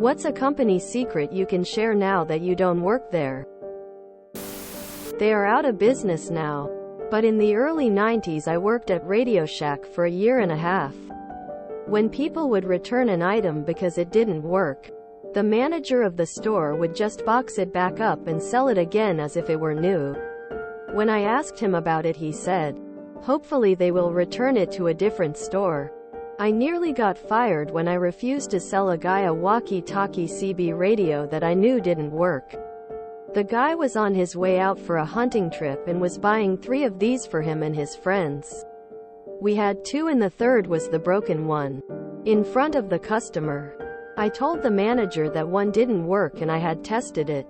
What's a company secret you can share now that you don't work there? They are out of business now. But in the early 90s I worked at Radio Shack for a year and a half. When people would return an item because it didn't work, the manager of the store would just box it back up and sell it again as if it were new. When I asked him about it, he said, "Hopefully they will return it to a different store." I nearly got fired when I refused to sell a guy a walkie-talkie CB radio that I knew didn't work. The guy was on his way out for a hunting trip and was buying 3 of these for him and his friends. We had 2 and the third was the broken one. In front of the customer. I told the manager that one didn't work and I had tested it.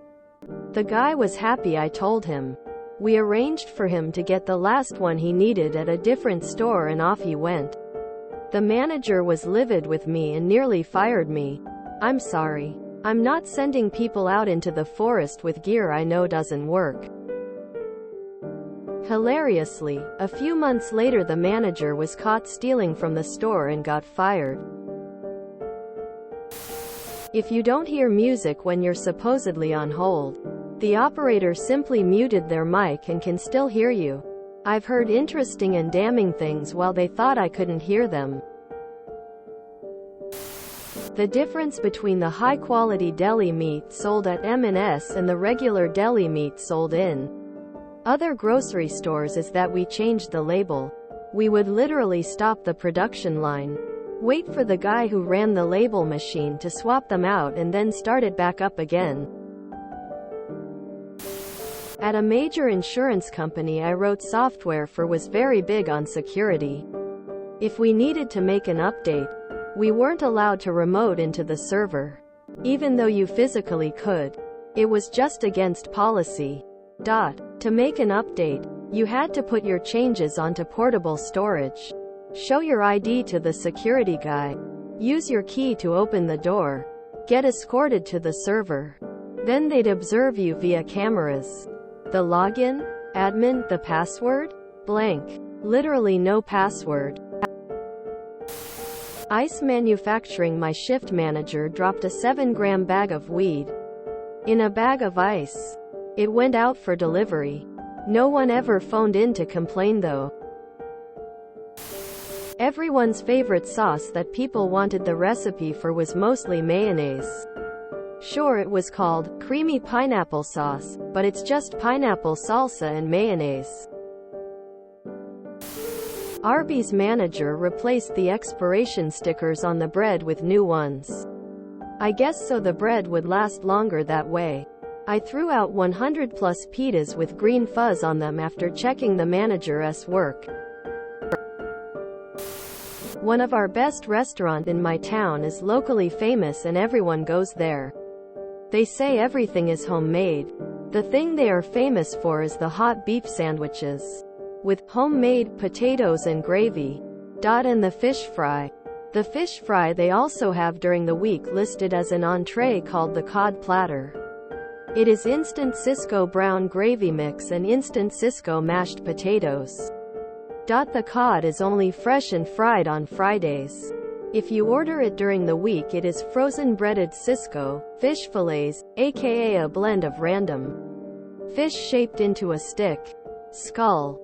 The guy was happy, I told him. We arranged for him to get the last one he needed at a different store and off he went. The manager was livid with me and nearly fired me. "I'm sorry. I'm not sending people out into the forest with gear I know doesn't work." Hilariously, a few months later the manager was caught stealing from the store and got fired. If you don't hear music when you're supposedly on hold, the operator simply muted their mic and can still hear you. I've heard interesting and damning things while they thought I couldn't hear them. The difference between the high-quality deli meat sold at M&S and the regular deli meat sold in other grocery stores is that we changed the label. We would literally stop the production line, wait for the guy who ran the label machine to swap them out and then start it back up again. At a major insurance company I wrote software for was very big on security. If we needed to make an update, we weren't allowed to remote into the server. Even though you physically could. It was just against policy. To make an update, you had to put your changes onto portable storage. Show your ID to the security guy. Use your key to open the door. Get escorted to the server. Then they'd observe you via cameras. The login? Admin? The password? Blank. Literally no password. Ice manufacturing. My shift manager dropped a 7-gram bag of weed in a bag of ice. It went out for delivery. No one ever phoned in to complain though. Everyone's favorite sauce that people wanted the recipe for was mostly mayonnaise. Sure, it was called creamy pineapple sauce, but it's just pineapple salsa and mayonnaise. Arby's manager replaced the expiration stickers on the bread with new ones. I guess so the bread would last longer that way. I threw out 100 plus pitas with green fuzz on them after checking the manager's work. One of our best restaurants in my town is locally famous and everyone goes there. They say everything is homemade. The thing they are famous for is the hot beef sandwiches with homemade potatoes and gravy. And the fish fry. The fish fry they also have during the week listed as an entree called the cod platter. It is instant Cisco brown gravy mix and instant Cisco mashed potatoes. The cod is only fresh and fried on Fridays. If you order it during the week it is frozen breaded Cisco fish fillets, aka a blend of random fish shaped into a stick skull.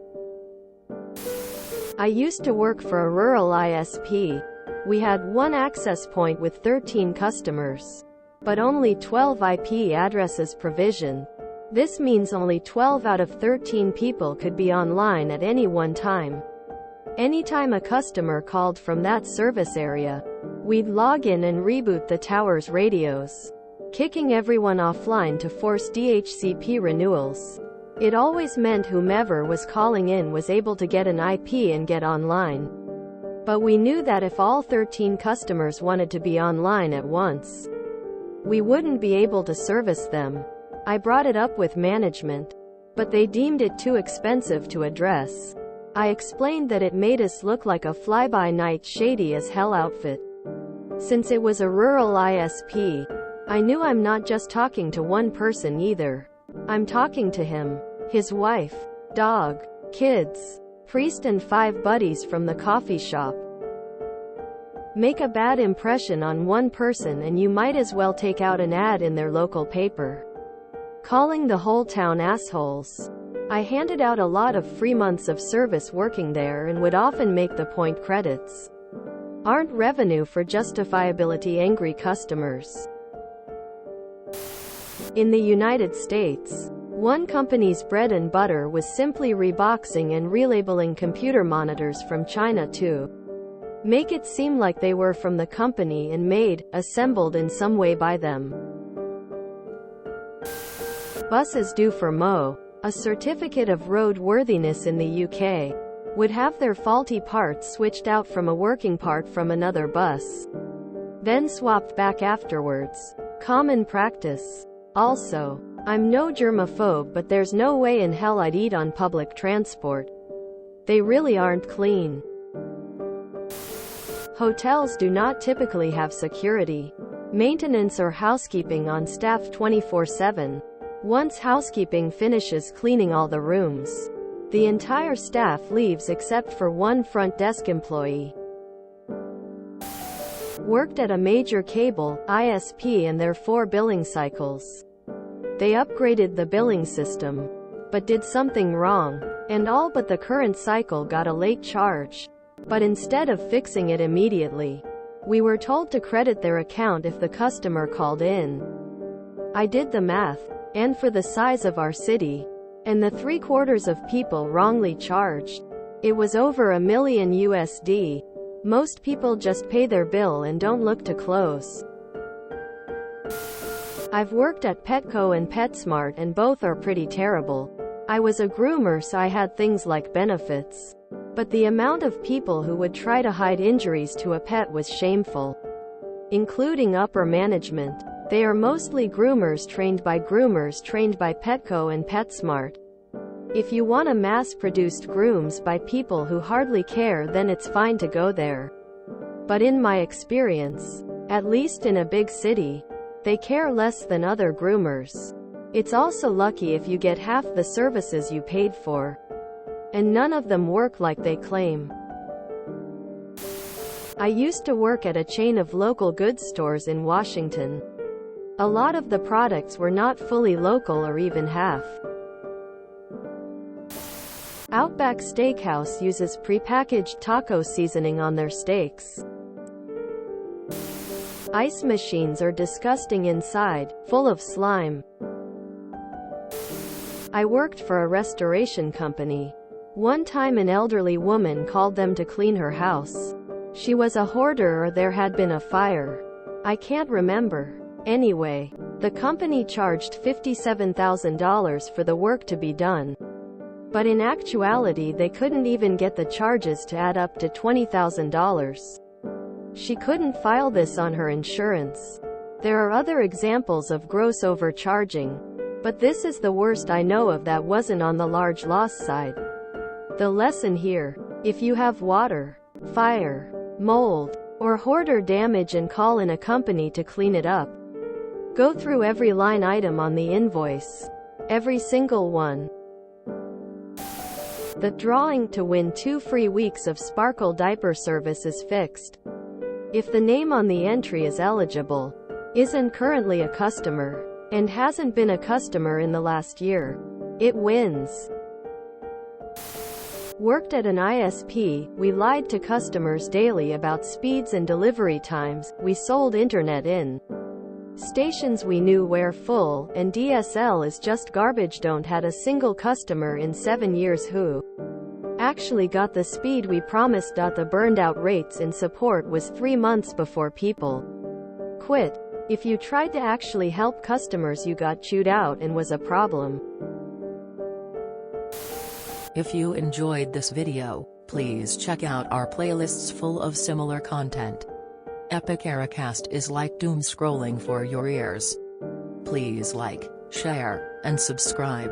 I used to work for a rural ISP. We had one access point with 13 customers, but only 12 IP addresses provisioned. This means only 12 out of 13 people could be online at any one time. Anytime a customer called from that service area, we'd log in and reboot the tower's radios, kicking everyone offline to force DHCP renewals. It always meant whomever was calling in was able to get an IP and get online. But we knew that if all 13 customers wanted to be online at once, we wouldn't be able to service them. I brought it up with management, but they deemed it too expensive to address. I explained that it made us look like a fly-by-night shady as hell outfit. Since it was a rural ISP, I knew I'm not just talking to one person either. I'm talking to him, his wife, dog, kids, priest and 5 buddies from the coffee shop. Make a bad impression on one person and you might as well take out an ad in their local paper, calling the whole town assholes. I handed out a lot of free months of service working there and would often make the point credits aren't revenue for justifiability angry customers. In the United States, one company's bread and butter was simply reboxing and relabeling computer monitors from China to make it seem like they were from the company and made, assembled in some way by them. Buses due for MO, a certificate of roadworthiness in the UK, would have their faulty parts switched out from a working part from another bus, then swapped back afterwards. Common practice. Also, I'm no germaphobe, but there's no way in hell I'd eat on public transport. They really aren't clean. Hotels do not typically have security, maintenance or housekeeping on staff 24/7. Once housekeeping finishes cleaning all the rooms, the entire staff leaves except for one front desk employee. Worked at a major cable ISP and their 4 billing cycles. They upgraded the billing system, but did something wrong, and all but the current cycle got a late charge. But instead of fixing it immediately, we were told to credit their account if the customer called in. I did the math, and for the size of our city, and the 3/4 of people wrongly charged, it was over $1 million USD. Most people just pay their bill and don't look to close. I've worked at Petco and PetSmart and both are pretty terrible. I was a groomer, so I had things like benefits. But the amount of people who would try to hide injuries to a pet was shameful, including upper management. They are mostly groomers trained by Petco and PetSmart. If you want a mass-produced grooms by people who hardly care, then it's fine to go there. But in my experience, at least in a big city, they care less than other groomers. It's also lucky if you get half the services you paid for. And none of them work like they claim. I used to work at a chain of local goods stores in Washington. A lot of the products were not fully local or even half. Outback Steakhouse uses prepackaged taco seasoning on their steaks. Ice machines are disgusting inside, full of slime. I worked for a restoration company. One time an elderly woman called them to clean her house. She was a hoarder or there had been a fire. I can't remember. Anyway, the company charged $57,000 for the work to be done. But in actuality they couldn't even get the charges to add up to $20,000. She couldn't file this on her insurance. There are other examples of gross overcharging, but this is the worst I know of that wasn't on the large loss side. The lesson here: if you have water, fire, mold, or hoarder damage and call in a company to clean it up, go through every line item on the invoice. Every single one. The drawing to win 2 free weeks of Sparkle diaper service is fixed. If the name on the entry is eligible, isn't currently a customer, and hasn't been a customer in the last year, it wins. Worked at an ISP, we lied to customers daily about speeds and delivery times. We sold internet in stations we knew were full, and DSL is just garbage. Don't had a single customer in 7 years who actually got the speed we promised. The burned out rates in support was 3 months before people quit. If you tried to actually help customers, you got chewed out and was a problem. If you enjoyed this video, please check out our playlists full of similar content. Epic Ericast is like doom scrolling for your ears. Please like, share, and subscribe.